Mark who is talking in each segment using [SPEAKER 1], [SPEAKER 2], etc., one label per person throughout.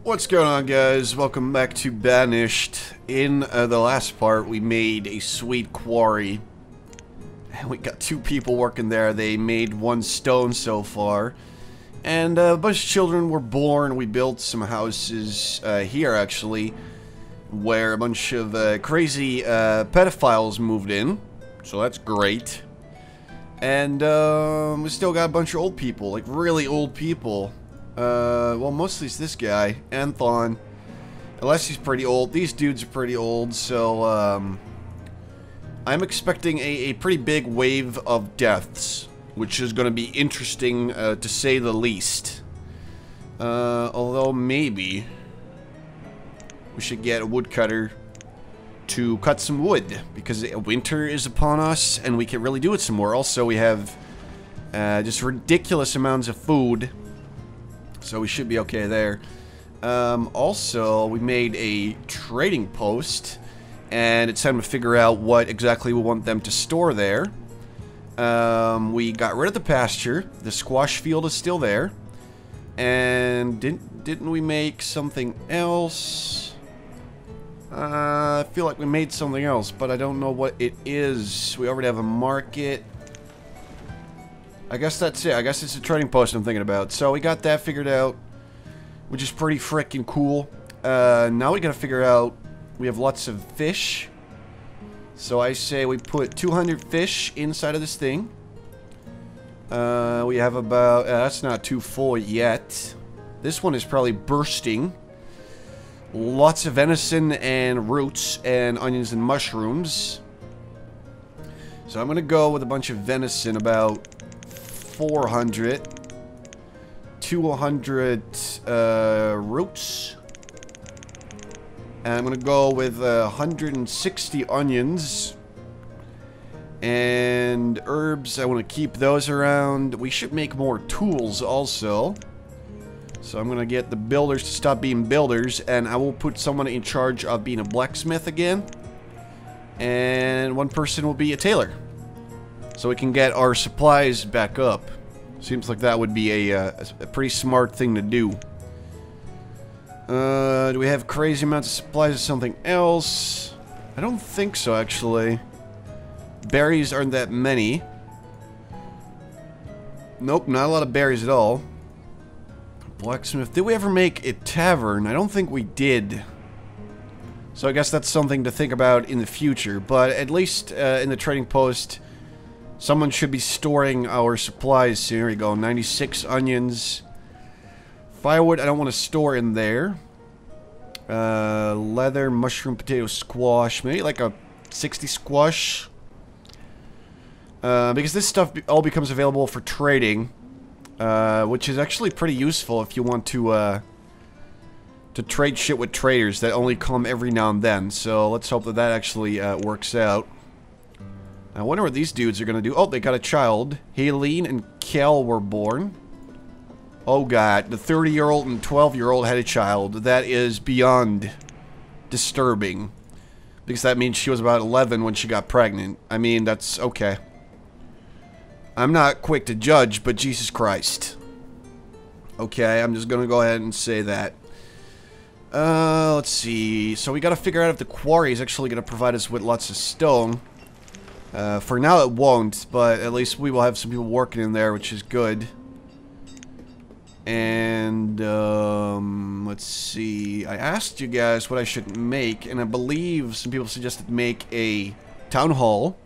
[SPEAKER 1] What's going on, guys? Welcome back to Banished. In the last part, we made a sweet quarry. And we got two people working there. They made one stone so far. And a bunch of children were born. We built some houses here, actually, where a bunch of crazy pedophiles moved in. So that's great. And we still got a bunch of old people, like really old people. Well, mostly it's this guy, Anthon. Unless he's pretty old. These dudes are pretty old, so, I'm expecting a pretty big wave of deaths, which is going to be interesting, to say the least. Although maybe we should get a woodcutter to cut some wood, because winter is upon us, and we can really do it some more. Also, we have, just ridiculous amounts of food. So we should be okay there. Also, we made a trading post, and it's time to figure out what exactly we want them to store there. We got rid of the pasture. The squash field is still there. And didn't we make something else? I feel like we made something else, but I don't know what it is. We already have a market. I guess that's it. I guess it's a trading post I'm thinking about. So we got that figured out, which is pretty freaking cool. Now we gotta figure out, we have lots of fish. So I say we put 200 fish inside of this thing. We have about, that's not too full yet. This one is probably bursting. Lots of venison and roots and onions and mushrooms. So I'm gonna go with a bunch of venison, about 400, 200 roots, and I'm gonna go with 160 onions, and herbs. I want to keep those around. We should make more tools also, so I'm gonna get the builders to stop being builders, and I will put someone in charge of being a blacksmith again, and one person will be a tailor. So we can get our supplies back up. Seems like that would be a pretty smart thing to do. Do we have crazy amounts of supplies or something else? I don't think so, actually. Berries aren't that many. Nope, not a lot of berries at all. Blacksmith. Did we ever make a tavern? I don't think we did. So I guess that's something to think about in the future. But at least in the trading post, someone should be storing our supplies soon. Here we go. 96 onions. Firewood, I don't want to store in there. Leather, mushroom, potato, squash. Maybe like a 60 squash. Because this stuff all becomes available for trading. Which is actually pretty useful if you want to trade shit with traders that only come every now and then. So let's hope that that actually works out. I wonder what these dudes are gonna do. Oh, they got a child. Helene and Kel were born. Oh god, the 30-year-old and 12-year-old had a child. That is beyond disturbing. Because that means she was about 11 when she got pregnant. I mean, that's okay. I'm not quick to judge, but Jesus Christ. Okay, I'm just gonna go ahead and say that. Let's see. So we gotta figure out if the quarry is actually gonna provide us with lots of stone. For now it won't, but at least we will have some people working in there, which is good. And, let's see. I asked you guys what I should make, and I believe some people suggested make a town hall,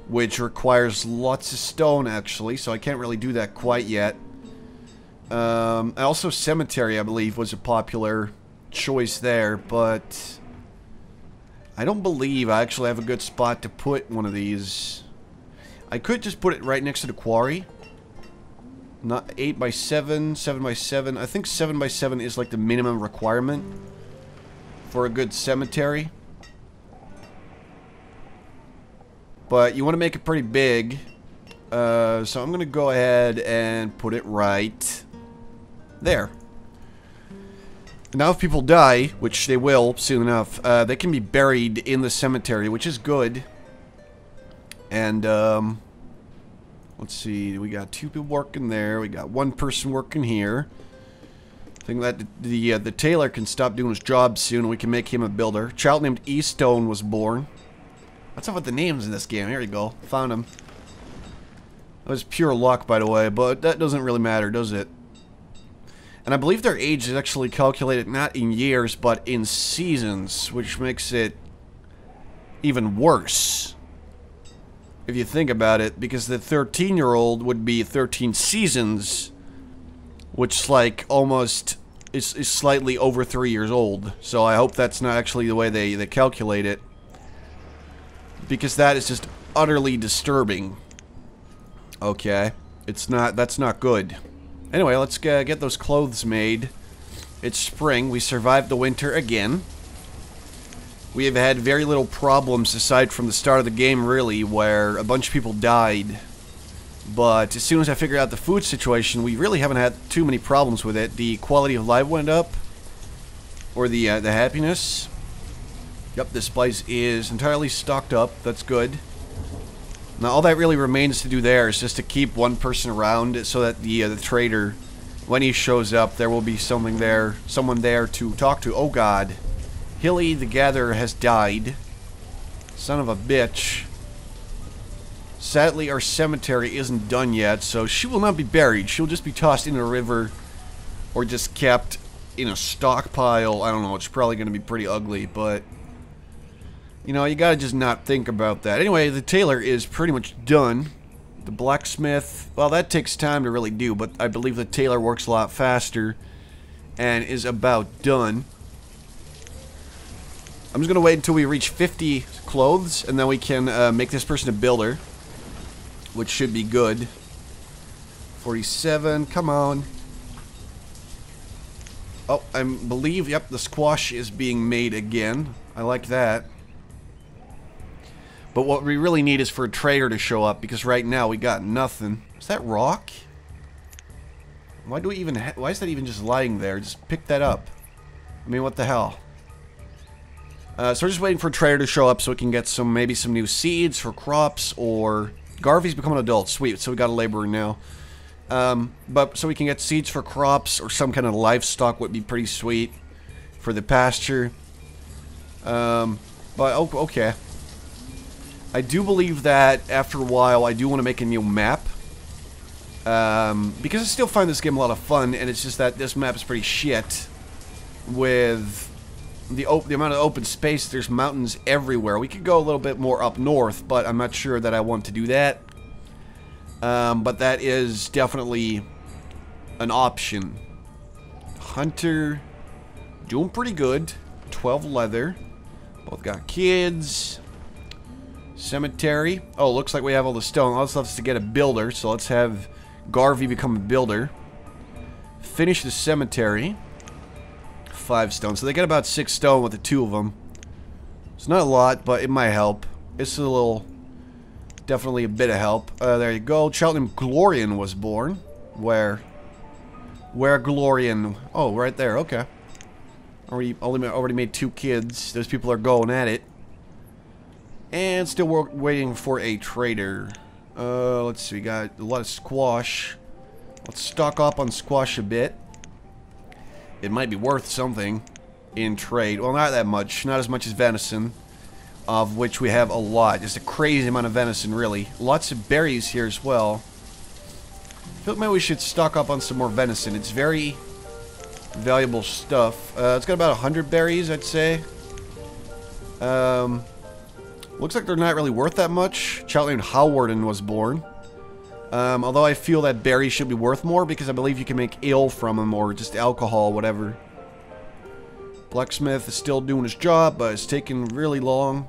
[SPEAKER 1] which requires lots of stone, actually, so I can't really do that quite yet. Also cemetery, I believe, was a popular choice there, but I don't believe I actually have a good spot to put one of these. I could just put it right next to the quarry. Not 8 by 7, 7 by 7. I think 7 by 7 is like the minimum requirement for a good cemetery. But you want to make it pretty big. So I'm going to go ahead and put it right there. Now if people die, which they will soon enough, they can be buried in the cemetery, which is good. And, let's see, we got 2 people working there, we got 1 person working here. think that the tailor can stop doing his job soon and we can make him a builder. Child named Eastone was born. What's up with the names in this game? Here we go. Found him. It was pure luck, by the way, but that doesn't really matter, does it? And I believe their age is actually calculated not in years, but in seasons, which makes it even worse. If you think about it, because the 13-year-old would be 13 seasons, which is like almost is slightly over 3 years old. So I hope that's not actually the way they calculate it, because that is just utterly disturbing. Okay, that's not good. Anyway, let's get those clothes made. It's spring. We survived the winter again. We have had very little problems aside from the start of the game, really, where a bunch of people died. But as soon as I figured out the food situation, we really haven't had too many problems with it. The quality of life went up, or the happiness. Yep, this place is entirely stocked up. That's good. Now, all that really remains to do there is just to keep one person around so that the trader, when he shows up, there will be someone there to talk to. Oh, God. Hilly the Gatherer has died. Son of a bitch. Sadly, our cemetery isn't done yet, so she will not be buried. She'll just be tossed into a river or just kept in a stockpile. I don't know. It's probably going to be pretty ugly, but you know, you gotta just not think about that. Anyway, the tailor is pretty much done. The blacksmith, well, that takes time to really do, but I believe the tailor works a lot faster and is about done. I'm just gonna wait until we reach 50 clothes, and then we can make this person a builder, which should be good. 47, come on. Oh, I believe, yep, the squash is being made again. I like that. But what we really need is for a trader to show up, because right now we got nothing. Is that rock? Why do we even why is that even just lying there? Just pick that up. I mean, what the hell? So we're just waiting for a trader to show up so we can get maybe some new seeds for crops, or Garvey's become an adult. Sweet, so we got a laborer now. But so we can get seeds for crops or some kind of livestock would be pretty sweet for the pasture. But okay. I do believe that after a while I do want to make a new map. Because I still find this game a lot of fun, and it's just that this map is pretty shit. With the amount of open space, there's mountains everywhere. We could go a little bit more up north, but I'm not sure that I want to do that. But that is definitely an option. Hunter, doing pretty good. 12 leather. Both got kids. Cemetery. Oh, looks like we have all the stone. All this left is to get a builder, so let's have Garvey become a builder. Finish the cemetery. 5 stone. So they get about 6 stone with the 2 of them. It's not a lot, but it might help. It's a little... Definitely a bit of help. There you go. Cheltenham Glorian was born. Where? Where Glorian? Oh, right there. Okay. Already made 2 kids. Those people are going at it. And still waiting for a trader. Let's see. We got a lot of squash. Let's stock up on squash a bit. It might be worth something in trade. Well, not that much. Not as much as venison, of which we have a lot. Just a crazy amount of venison, really. Lots of berries here as well. I feel like maybe we should stock up on some more venison. It's very valuable stuff. It's got about 100 berries, I'd say. Looks like they're not really worth that much. Child named Howarden was born. Although I feel that berries should be worth more, because I believe you can make ale from them, or just alcohol, whatever. Blacksmith is still doing his job, but it's taking really long.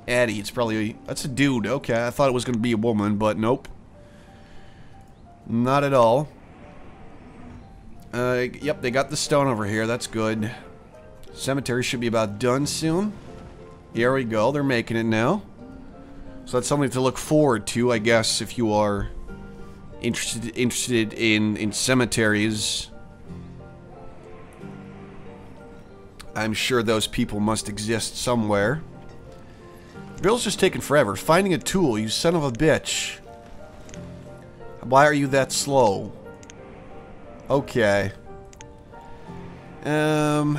[SPEAKER 1] Addie, it's probably... That's a dude. Okay, I thought it was going to be a woman, but nope. Not at all. Yep, they got the stone over here. That's good. Cemetery should be about done soon. Here we go. They're making it now. So that's something to look forward to, I guess, if you are interested in cemeteries. I'm sure those people must exist somewhere. Bill's just taking forever. Finding a tool, you son of a bitch. Why are you that slow? Okay. Now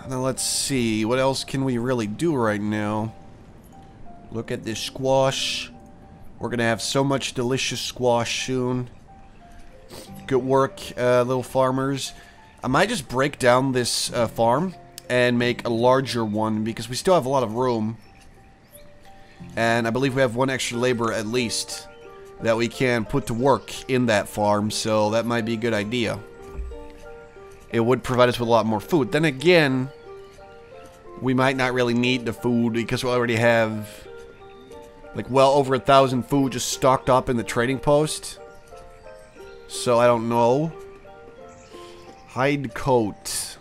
[SPEAKER 1] let's see. What else can we really do right now? Look at this squash. We're gonna have so much delicious squash soon. Good work, little farmers. I might just break down this farm and make a larger one because we still have a lot of room. And I believe we have one extra labor at least that we can put to work in that farm, so that might be a good idea. It would provide us with a lot more food. Then again, we might not really need the food because we already have like well over 1,000 food just stocked up in the trading post. So I don't know. Hide coat.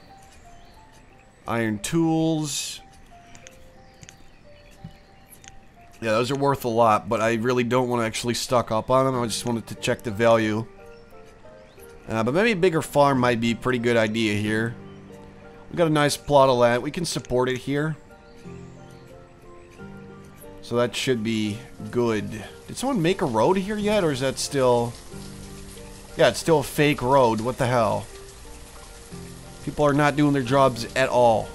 [SPEAKER 1] Iron tools. Yeah, those are worth a lot, but I really don't want to actually stock up on them. I just wanted to check the value. But maybe a bigger farm might be a pretty good idea here. We got a nice plot of land. We can support it here. So that should be good. Did someone make a road here yet, or is that still... Yeah, it's still a fake road. What the hell? People are not doing their jobs at all.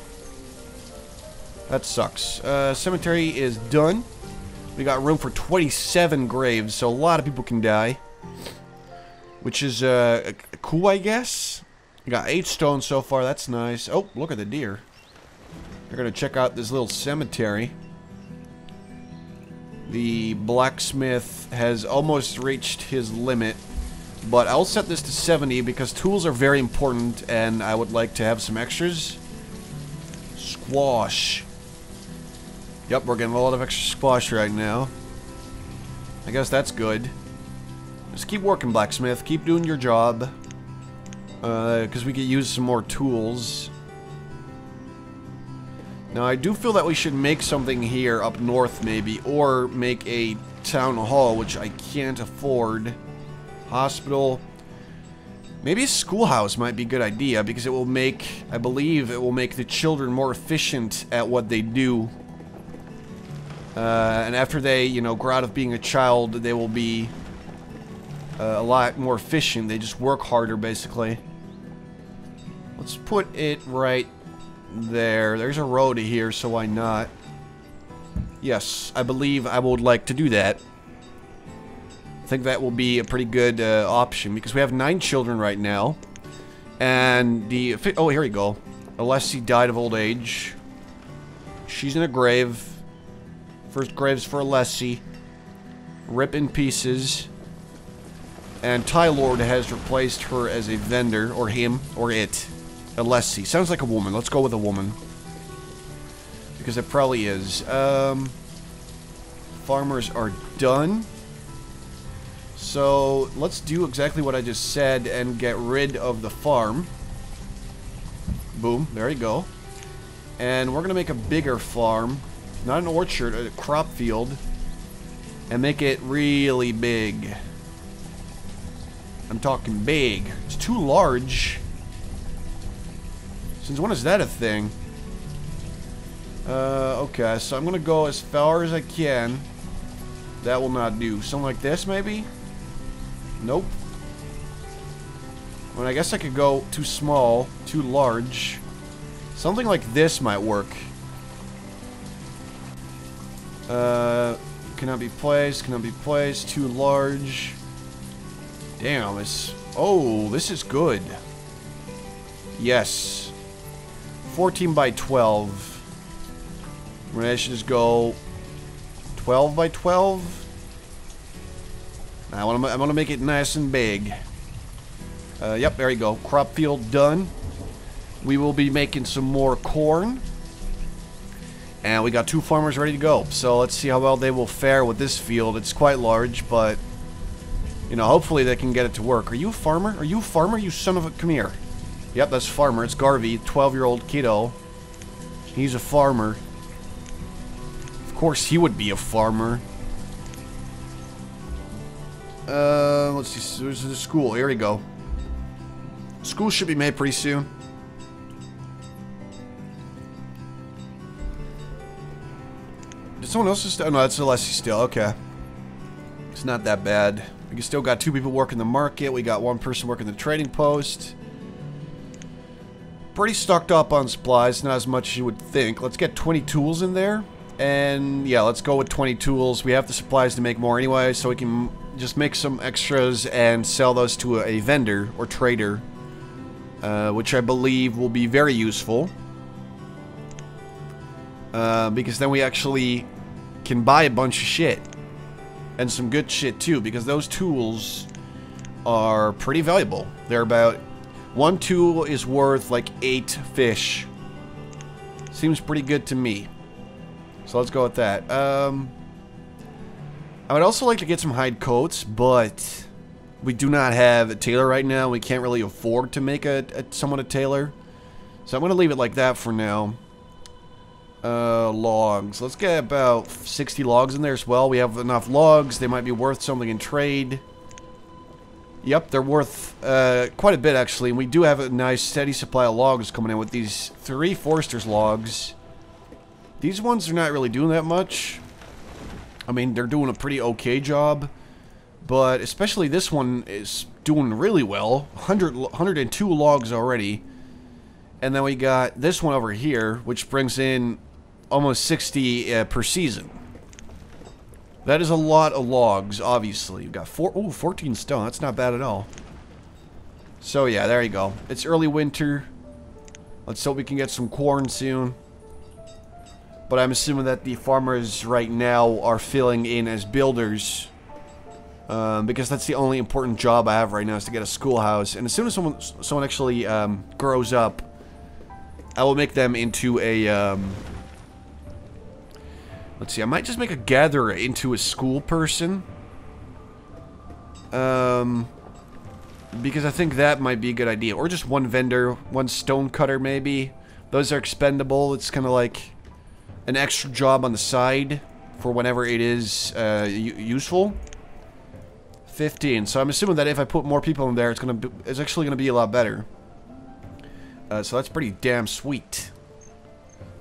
[SPEAKER 1] That sucks. Cemetery is done. We got room for 27 graves, so a lot of people can die. Which is cool, I guess. We got 8 stones so far. That's nice. Oh, look at the deer. They're going to check out this little cemetery. The blacksmith has almost reached his limit. But I'll set this to 70 because tools are very important and I would like to have some extras. Squash. Yep, we're getting a lot of extra squash right now. I guess that's good. Just keep working, blacksmith. Keep doing your job. Because we could use some more tools. Now, I do feel that we should make something here up north, maybe. Or make a town hall, which I can't afford. Hospital. Maybe a schoolhouse might be a good idea, because it will make, I believe, it will make the children more efficient at what they do. And after they, you know, grow out of being a child, they will be a lot more efficient. They just work harder, basically. Let's put it right there. There's a road here, so why not? Yes, I believe I would like to do that. I think that will be a pretty good option, because we have 9 children right now. And the... Oh, here we go. Alessi died of old age. She's in a grave. First graves for Alessi. Rip in pieces. And Tailors has replaced her as a vendor, or him, or it. Alessi. Sounds like a woman. Let's go with a woman. Because it probably is. Farmers are done. So, let's do exactly what I just said and get rid of the farm. Boom. There you go. And we're going to make a bigger farm. Not an orchard, a crop field. And make it really big. I'm talking big. It's too large. Since when is that a thing? Okay, so I'm gonna go as far as I can. That will not do. Something like this, maybe? Nope. Well, I guess I could go too small, too large. Something like this might work. Cannot be placed, too large. Damn, it's... Oh, this is good. Yes. 14 by 12. I should just go 12 by 12. I want to make it nice and big. Yep, there you go. Crop field done. We will be making some more corn. And we got 2 farmers ready to go. So let's see how well they will fare with this field. It's quite large, but... You know, hopefully they can get it to work. Are you a farmer? Are you a farmer? You son of a... Come here. Yep, that's farmer. It's Garvey, 12-year-old kiddo. He's a farmer. Of course he would be a farmer. Let's see. There's the school. Here we go. School should be made pretty soon. Did someone else just... Oh, no, that's Alessi still. Okay. It's not that bad. We still got 2 people working the market. We got 1 person working the trading post. pretty stocked up on supplies, not as much as you would think. Let's get 20 tools in there. And yeah, let's go with 20 tools. We have the supplies to make more anyway, so we can just make some extras and sell those to a vendor or trader, which I believe will be very useful. Because then we actually can buy a bunch of shit. And some good shit too, because those tools are pretty valuable. They're about... one tool is worth like 8 fish. Seems pretty good to me. So let's go with that. I would also like to get some hide coats, but we do not have a tailor right now. We can't really afford to make someone a tailor. So I'm going to leave it like that for now. Logs. Let's get about 60 logs in there as well. We have enough logs. They might be worth something in trade. Yep, they're worth quite a bit actually. And we do have a nice steady supply of logs coming in with these 3 forester's logs. These ones are not really doing that much. I mean, they're doing a pretty okay job. But especially this one is doing really well. 102 logs already. And then we got this one over here, which brings in almost 60 per season. That is a lot of logs, obviously. We've got 14 stone. That's not bad at all. So yeah, there you go. It's early winter. Let's hope we can get some corn soon. But I'm assuming that the farmers right now are filling in as builders. Because that's the only important job I have right now, is to get a schoolhouse. And as soon as someone actually grows up, I will make them into a... let's see, I might just make a gatherer into a school person. Because I think that might be a good idea. Or just one vendor, one stone cutter maybe. Those are expendable. It's kind of like an extra job on the side for whenever it is useful. 15. So I'm assuming that if I put more people in there, it's actually gonna be a lot better. So that's pretty damn sweet.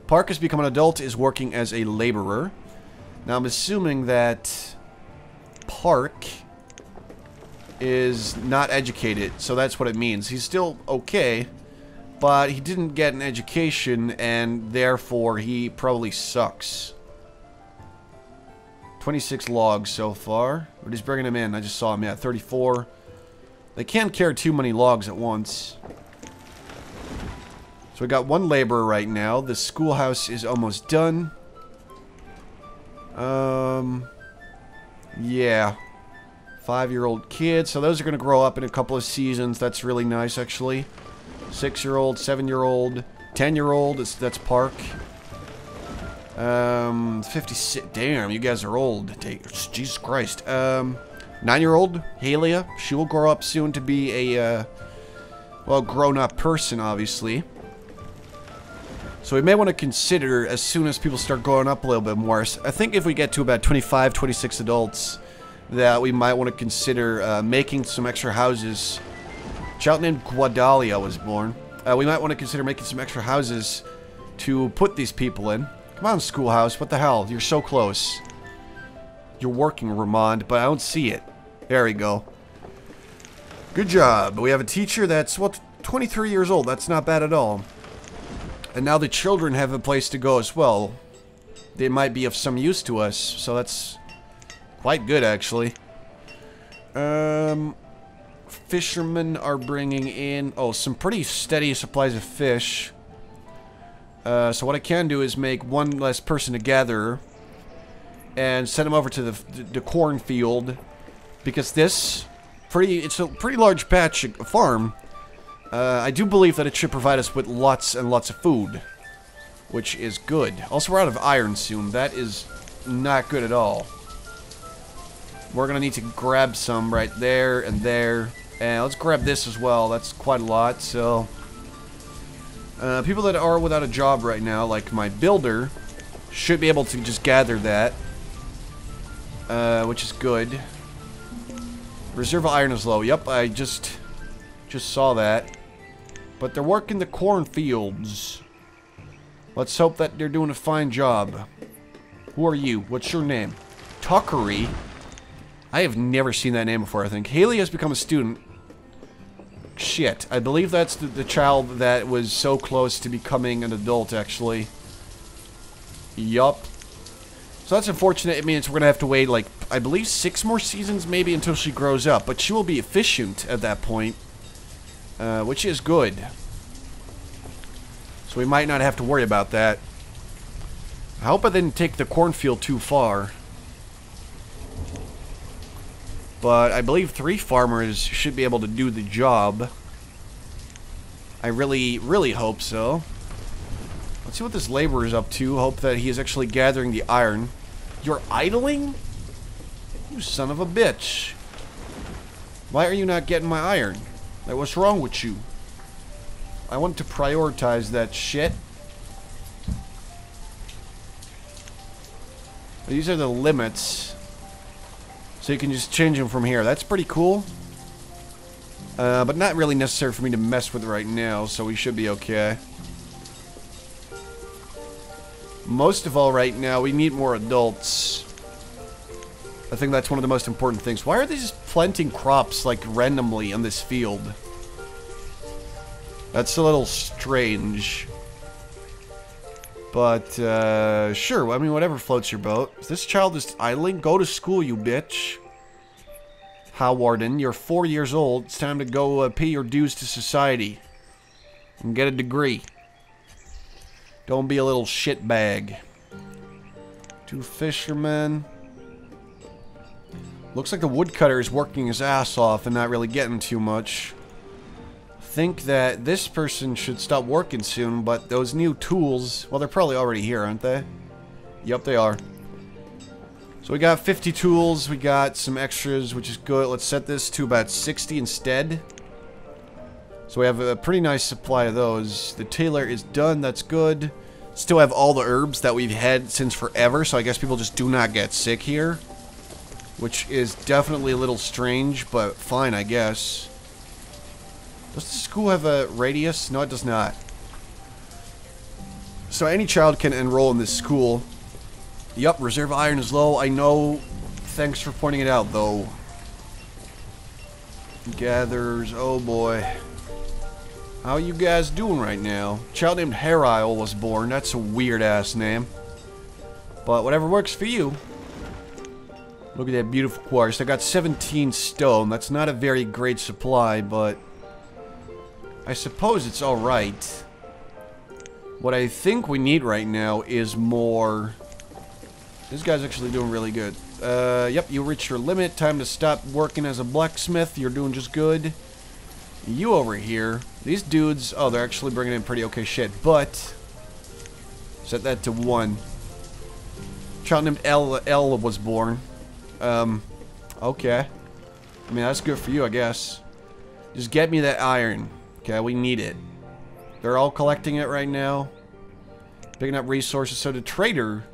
[SPEAKER 1] Park has become an adult, is working as a laborer. Now I'm assuming that Park is not educated, so that's what it means. He's still okay, but he didn't get an education, and therefore he probably sucks. 26 logs so far. But he's bringing them in. I just saw him. Yeah, 34. They can't carry too many logs at once. So we got one laborer right now. The schoolhouse is almost done. Yeah. 5-year-old kids. So those are going to grow up in a couple of seasons. That's really nice, actually. 6-year-old, 7-year-old, 10-year-old. That's Park. 56. Damn, you guys are old. Jesus Christ. 9-year-old, Halia. She will grow up soon to be a, well, grown-up person, obviously. So we may want to consider, as soon as people start growing up a little bit more, I think if we get to about 25, 26 adults, that we might want to consider making some extra houses. A child named Guadalia was born. We might want to consider making some extra houses to put these people in. Come on, schoolhouse. What the hell? You're so close. You're working, Ramond, but I don't see it. There we go. Good job. We have a teacher that's, what, 23 years old. That's not bad at all. And now the children have a place to go as well. They might be of some use to us, so that's quite good, actually. Fishermen are bringing in, oh, some pretty steady supplies of fish. So what I can do is make one less person a gatherer and send them over to the cornfield, because it's a pretty large patch of farm. I do believe that it should provide us with lots and lots of food, which is good. Also, we're out of iron soon. That is not good at all. We're gonna need to grab some right there and there, and let's grab this as well. That's quite a lot. So people that are without a job right now, like my builder, should be able to just gather that, which is good. Reserve of iron is low. Yep, I just saw that. But they're working the cornfields. Let's hope that they're doing a fine job. Who are you? What's your name? Tuckery? I have never seen that name before, I think. Haley has become a student. Shit. I believe that's the child that was so close to becoming an adult, actually. Yup. So that's unfortunate. It means we're going to have to wait, like, I believe 6 more seasons, maybe, until she grows up. But she will be efficient at that point. Which is good. So we might not have to worry about that. I hope I didn't take the cornfield too far. But I believe 3 farmers should be able to do the job. I really, really hope so. Let's see what this laborer is up to. Hope that he is actually gathering the iron. You're idling? You son of a bitch. Why are you not getting my iron? Like, what's wrong with you? I want to prioritize that shit. These are the limits. So you can just change them from here. That's pretty cool. But not really necessary for me to mess with right now, so we should be okay. Most of all right now, we need more adults. I think that's one of the most important things. Why are they just planting crops, like, randomly on this field? That's a little strange. But, sure. I mean, whatever floats your boat. Is this child just idling? Go to school, you bitch. Howarden, you're 4 years old. It's time to go pay your dues to society. And get a degree. Don't be a little shitbag. 2 fishermen. Looks like the woodcutter is working his ass off and not really getting too much. Think that this person should stop working soon, but those new tools, well, they're probably already here, aren't they? Yep, they are. So we got 50 tools, we got some extras, which is good. Let's set this to about 60 instead. So we have a pretty nice supply of those. The tailor is done, that's good. Still have all the herbs that we've had since forever, so I guess people just do not get sick here. Which is definitely a little strange, but fine, I guess. Does the school have a radius? No, it does not. So any child can enroll in this school. Yup, reserve iron is low. I know. Thanks for pointing it out, though. Gathers. Oh, boy. How are you guys doing right now? Child named Harile was born. That's a weird-ass name. But whatever works for you. Look at that beautiful quarry. So I got 17 stone. That's not a very great supply, but I suppose it's alright. What I think we need right now is more. This guy's actually doing really good. Yep, you reached your limit. Time to stop working as a blacksmith. You're doing just good. You over here. These dudes, oh, they're actually bringing in pretty okay shit, but set that to 1. Child named L was born. Okay. I mean, that's good for you, I guess. Just get me that iron. Okay, we need it. They're all collecting it right now. Picking up resources. So the trader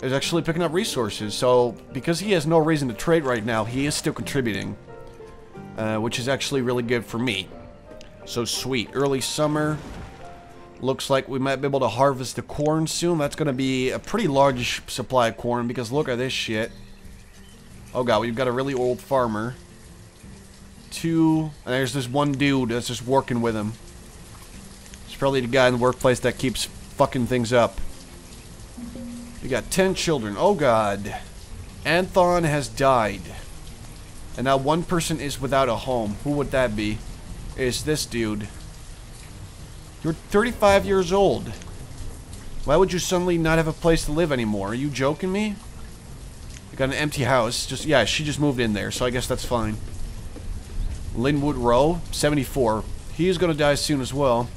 [SPEAKER 1] is actually picking up resources. So, because he has no reason to trade right now, he is still contributing. Which is actually really good for me. So sweet. Early summer. Looks like we might be able to harvest the corn soon. That's going to be a pretty large supply of corn, because look at this shit. Oh god, we've got a really old farmer. 2, and there's this one dude that's just working with him. It's probably the guy in the workplace that keeps fucking things up. We got 10 children. Oh god. Anthon has died. And now 1 person is without a home. Who would that be? It's this dude. You're 35 years old. Why would you suddenly not have a place to live anymore? Are you joking me? You got an empty house. Yeah, she just moved in there, so I guess that's fine. Linwood Row, 74. He's gonna die soon as well.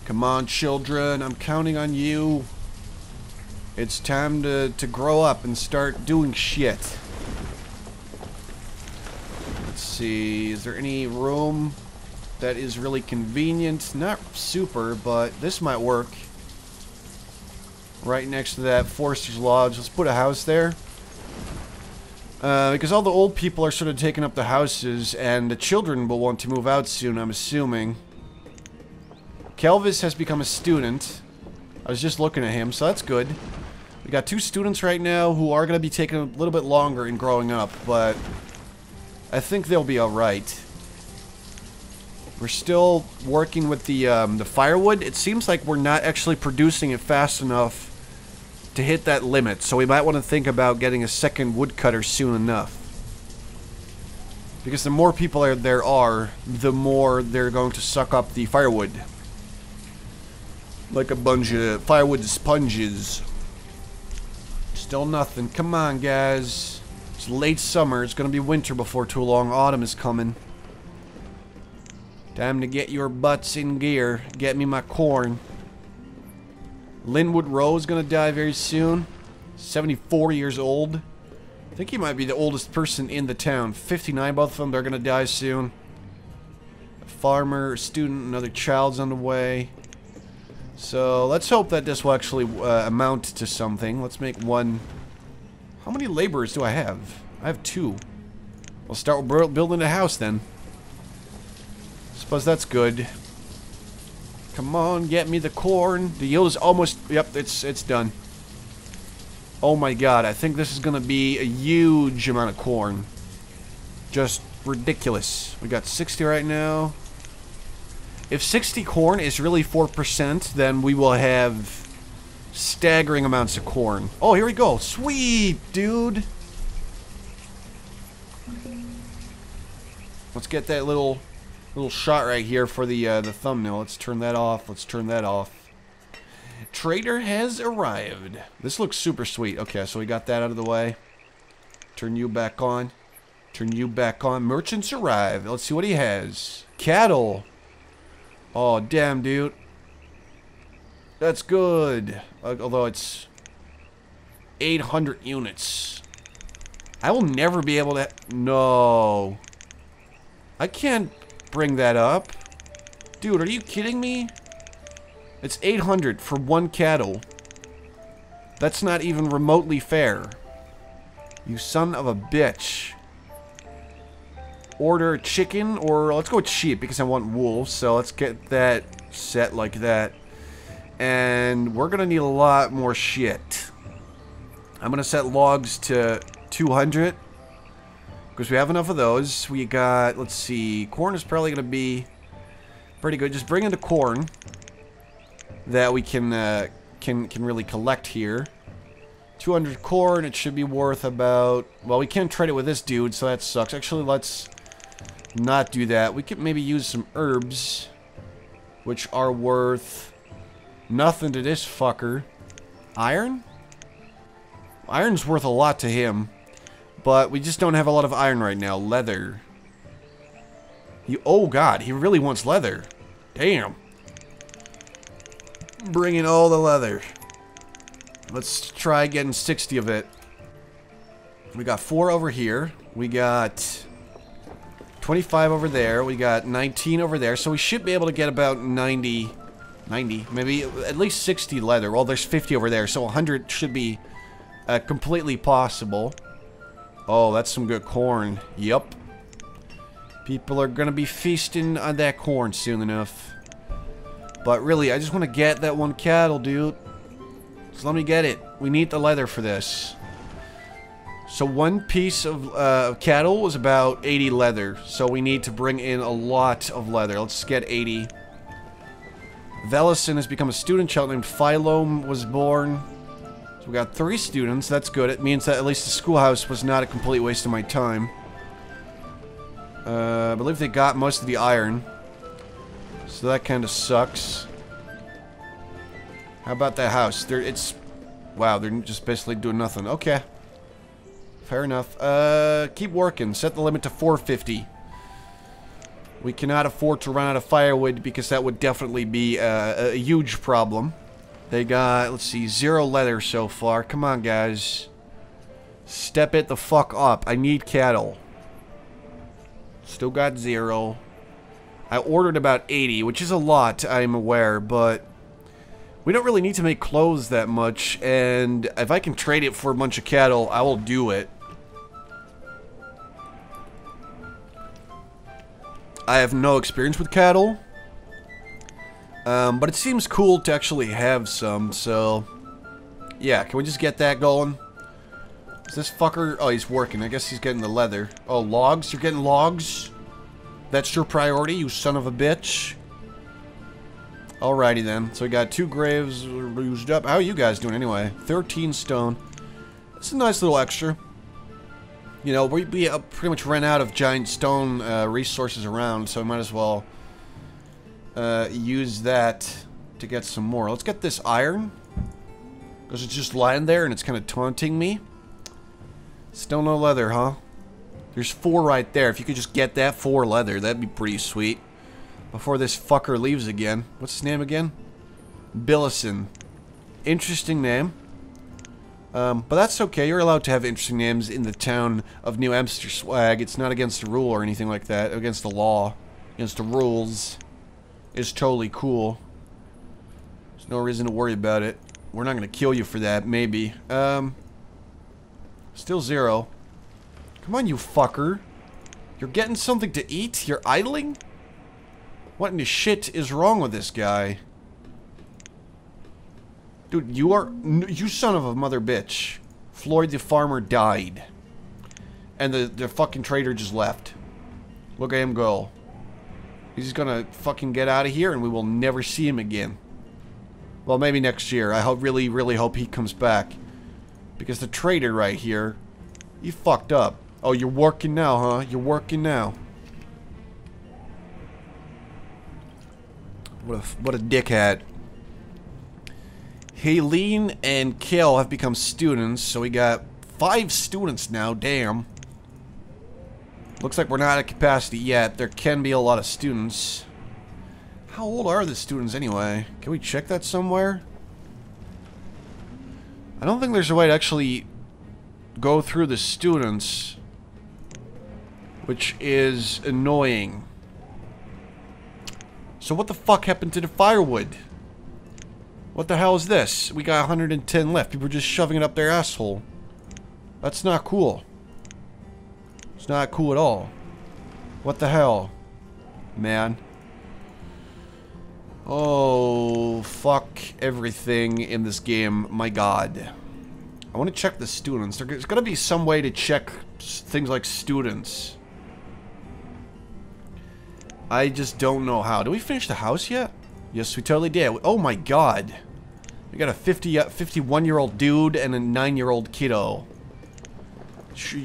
[SPEAKER 1] Come on, children. I'm counting on you. It's time to grow up and start doing shit. Let's see. Is there any room that is really convenient? Not super, but this might work. Right next to that Forester's Lodge. Let's put a house there. Because all the old people are sort of taking up the houses, and the children will want to move out soon, I'm assuming. Kelvis has become a student. I was just looking at him, so that's good. We got 2 students right now who are going to be taking a little bit longer in growing up, but I think they'll be alright. We're still working with the firewood. It seems like we're not actually producing it fast enough to hit that limit, so we might want to think about getting a second woodcutter soon enough. Because the more people there are, the more they're going to suck up the firewood. Like a bunch of firewood sponges. Still nothing. Come on, guys. It's late summer. It's going to be winter before too long. Autumn is coming. Time to get your butts in gear. Get me my corn. Linwood Rowe is going to die very soon. 74 years old. I think he might be the oldest person in the town. 59, both of them. They're going to die soon. A farmer, a student, another child's on the way. So let's hope that this will actually amount to something. Let's make one. How many laborers do I have? I have 2. We'll start building a house then. Suppose that's good. Come on, get me the corn. The yield is almost... Yep, it's done. Oh my god, I think this is going to be a huge amount of corn. Just ridiculous. We got 60 right now. If 60 corn is really 4%, then we will have staggering amounts of corn. Oh, here we go. Sweet, dude. Let's get that little shot right here for the thumbnail. Let's turn that off. Let's turn that off. Trader has arrived. This looks super sweet. Okay, so we got that out of the way. Turn you back on. Turn you back on. Merchants arrived. Let's see what he has. Cattle. Oh, damn, dude. That's good. Although it's 800 units. I will never be able to... No. I can't bring that up. Dude, are you kidding me? It's 800 for one cattle. That's not even remotely fair. You son of a bitch. Order chicken, or let's go with sheep because I want wool. So let's get that set like that. And we're gonna need a lot more shit. I'm gonna set logs to 200 because we have enough of those. We got, let's see, corn is probably gonna be pretty good. Just bring in the corn that we can really collect here. 200 corn. It should be worth about. Well, we can't trade it with this dude, so that sucks. Actually, let's not do that. We could maybe use some herbs, which are worth nothing to this fucker. Iron? Iron's worth a lot to him, but we just don't have a lot of iron right now. Leather. Oh god, he really wants leather. Damn. Bring in all the leather. Let's try getting 60 of it. We got 4 over here. We got 25 over there. We got 19 over there. So we should be able to get about 90, maybe at least 60 leather. Well, there's 50 over there, so 100 should be completely possible. Oh, that's some good corn. Yup. People are gonna be feasting on that corn soon enough. But really, I just want to get that one cattle, dude. Just let me get it. We need the leather for this. So one piece of cattle was about 80 leather. So we need to bring in a lot of leather. Let's get 80. Velison has become a student. Child named Philome was born. So we got 3 students. That's good. It means that at least the schoolhouse was not a complete waste of my time. I believe they got most of the iron. So that kind of sucks. How about that house? Wow, they're just basically doing nothing. Okay. Fair enough. Keep working. Set the limit to 450. We cannot afford to run out of firewood because that would definitely be a huge problem. They got, let's see, 0 leather so far. Come on, guys. Step it the fuck up. I need cattle. Still got 0. I ordered about 80, which is a lot, I'm aware, but we don't really need to make clothes that much, and if I can trade it for a bunch of cattle, I will do it. I have no experience with cattle, but it seems cool to actually have some, so yeah, can we just get that going? Is this fucker... Oh, he's working. I guess he's getting the leather. Oh, logs? You're getting logs? That's your priority, you son of a bitch? Alrighty then. So we got 2 graves used up. How are you guys doing anyway? 13 stone. It's a nice little extra. You know, we pretty much ran out of giant stone resources around, so we might as well use that to get some more. Let's get this iron. Because it's just lying there and it's kind of taunting me. Still no leather, huh? There's 4 right there. If you could just get that 4 leather, that'd be pretty sweet. Before this fucker leaves again. What's his name again? Billison. Interesting name. But that's okay. You're allowed to have interesting names in the town of New Amsterdam swag. It's not against the rule or anything like that. Against the law. Against the rules. It's totally cool. There's no reason to worry about it. We're not going to kill you for that, maybe. Still 0. Come on, you fucker. You're getting something to eat? You're idling? What in the shit is wrong with this guy? Dude, you son of a mother bitch. Floyd the farmer died. And the fucking trader just left. Look at him go. He's gonna fucking get out of here and we will never see him again. Well, maybe next year. I really, really hope he comes back. Because the trader right here, he fucked up. Oh, you're working now, huh? You're working now. What a dickhead. Helene and Kel have become students, so we got 5 students now, damn. Looks like we're not at capacity yet. There can be a lot of students. How old are the students anyway? Can we check that somewhere? I don't think there's a way to actually go through the students, which is annoying. So what the fuck happened to the firewood? What the hell is this? We got 110 left. People are just shoving it up their asshole. That's not cool. It's not cool at all. What the hell? Man. Oh, fuck everything in this game. My god. I want to check the students. There's gotta be some way to check things like students. I just don't know how. Did we finish the house yet? Yes, we totally did. Oh my god. We got a 51-year-old dude and a 9-year-old kiddo.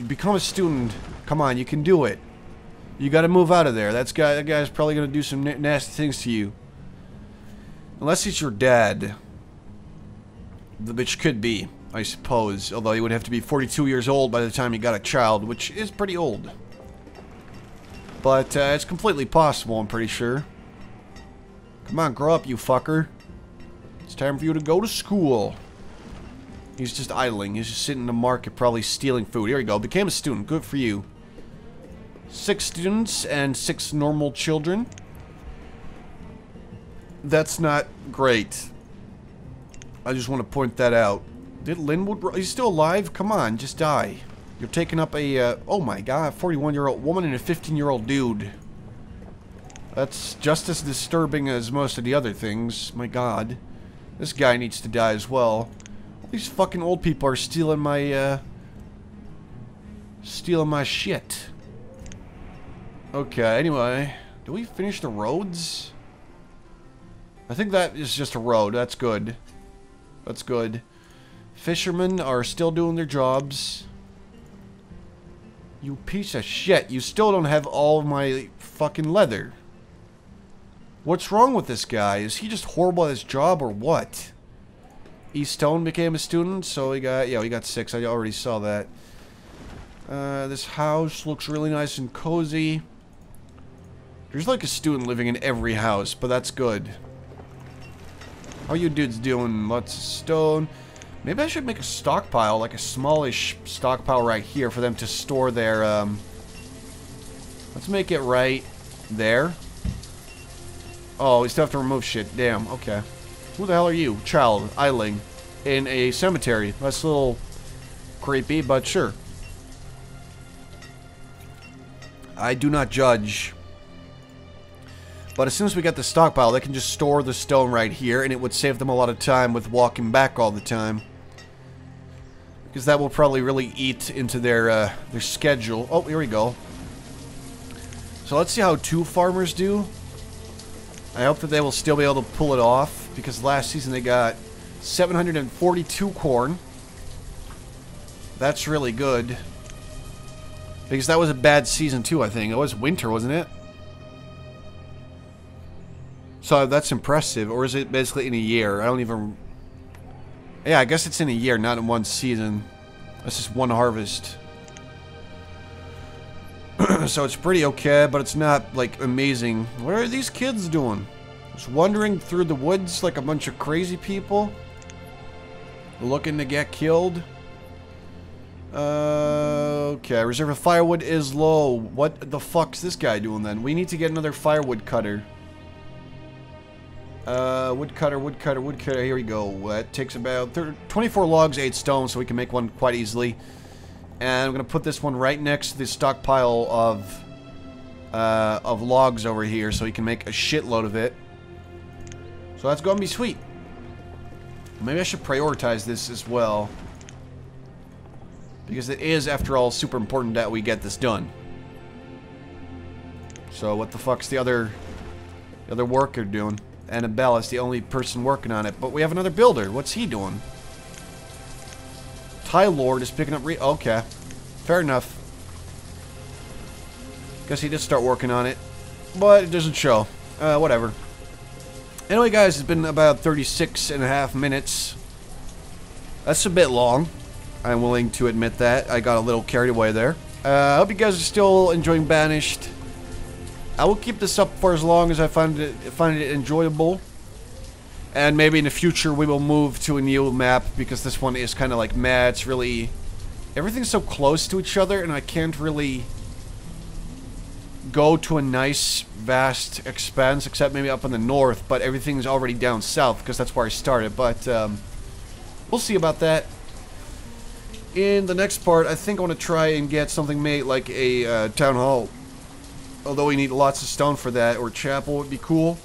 [SPEAKER 1] Become a student. Come on, you can do it. You gotta move out of there. That guy's probably gonna do some nasty things to you. Unless he's your dad. Which could be, I suppose. Although he would have to be 42 years old by the time he got a child, which is pretty old. But it's completely possible, I'm pretty sure. Come on, grow up, you fucker. It's time for you to go to school. He's just idling. He's just sitting in the market, probably stealing food. Here you go. Became a student. Good for you. 6 students and 6 normal children. That's not great. I just want to point that out. Did Linwood... He's still alive? Come on, just die. You're taking up a... oh my god, 41-year-old woman and a 15-year-old dude. That's just as disturbing as most of the other things. My god. This guy needs to die as well. These fucking old people are stealing my, shit. Okay, anyway. Do we finish the roads? I think that is just a road. That's good. That's good. Fishermen are still doing their jobs. You piece of shit. You still don't have all of my fucking leather. What's wrong with this guy? Is he just horrible at his job or what? Eastone became a student, so we got 6. I already saw that. This house looks really nice and cozy. There's like a student living in every house, but that's good. How you dudes doing? Lots of stone. Maybe I should make a stockpile, like a smallish stockpile right here for them to store their, let's make it right there. Oh, we still have to remove shit. Damn, okay. Who the hell are you? Child, idling in a cemetery. That's a little creepy, but sure. I do not judge. But as soon as we get the stockpile, they can just store the stone right here, and it would save them a lot of time with walking back all the time. because that will probably really eat into their schedule. Oh, here we go. So let's see how 2 farmers do. I hope that they will still be able to pull it off, because last season they got 742 corn. That's really good. Because that was a bad season too, I think. It was winter, wasn't it? So that's impressive. Or is it basically in a year? I don't even... Yeah, I guess it's in a year, not in one season. That's just one harvest. So it's pretty okay, but it's not, like, amazing. What are these kids doing? Just wandering through the woods like a bunch of crazy people? Looking to get killed? Okay, reserve of firewood is low. What the fuck's this guy doing then? We need to get another firewood cutter. Woodcutter, woodcutter, woodcutter. Here we go. It takes about 24 logs, 8 stone, so we can make one quite easily. And I'm gonna put this one right next to the stockpile of logs over here, so we can make a shitload of it. So that's gonna be sweet. Maybe I should prioritize this as well, because it is, after all, super important that we get this done. So what the fuck's the other worker doing? Annabella's the only person working on it, but we have another builder. What's he doing? Tailors is picking up okay. Fair enough. Guess he did start working on it, but it doesn't show. Whatever. Anyway, guys, it's been about 36.5 minutes. That's a bit long. I'm willing to admit that. I got a little carried away there. I hope you guys are still enjoying Banished. I will keep this up for as long as I find it enjoyable. And maybe in the future we will move to a new map, because this one is kind of like mad. It's really... everything's so close to each other, and I can't really go to a nice, vast expanse, except maybe up in the north, but everything's already down south, because that's where I started. But, we'll see about that. In the next part, I think I want to try and get something made like a town hall. Although we need lots of stone for that, or chapel would be cool.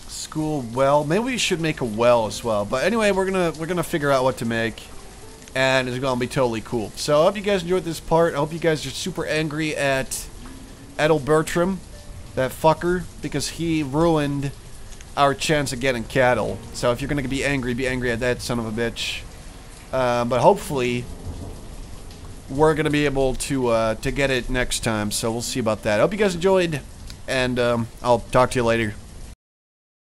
[SPEAKER 1] School, well, maybe we should make a well as well. But anyway, we're gonna figure out what to make, and it's gonna be totally cool. So I hope you guys enjoyed this part. I hope you guys are super angry at Edel Bertram, that fucker, because he ruined our chance of getting cattle. So if you're gonna be angry at that son of a bitch. But hopefully we're gonna be able to get it next time, so we'll see about that. I hope you guys enjoyed, and I'll talk to you later.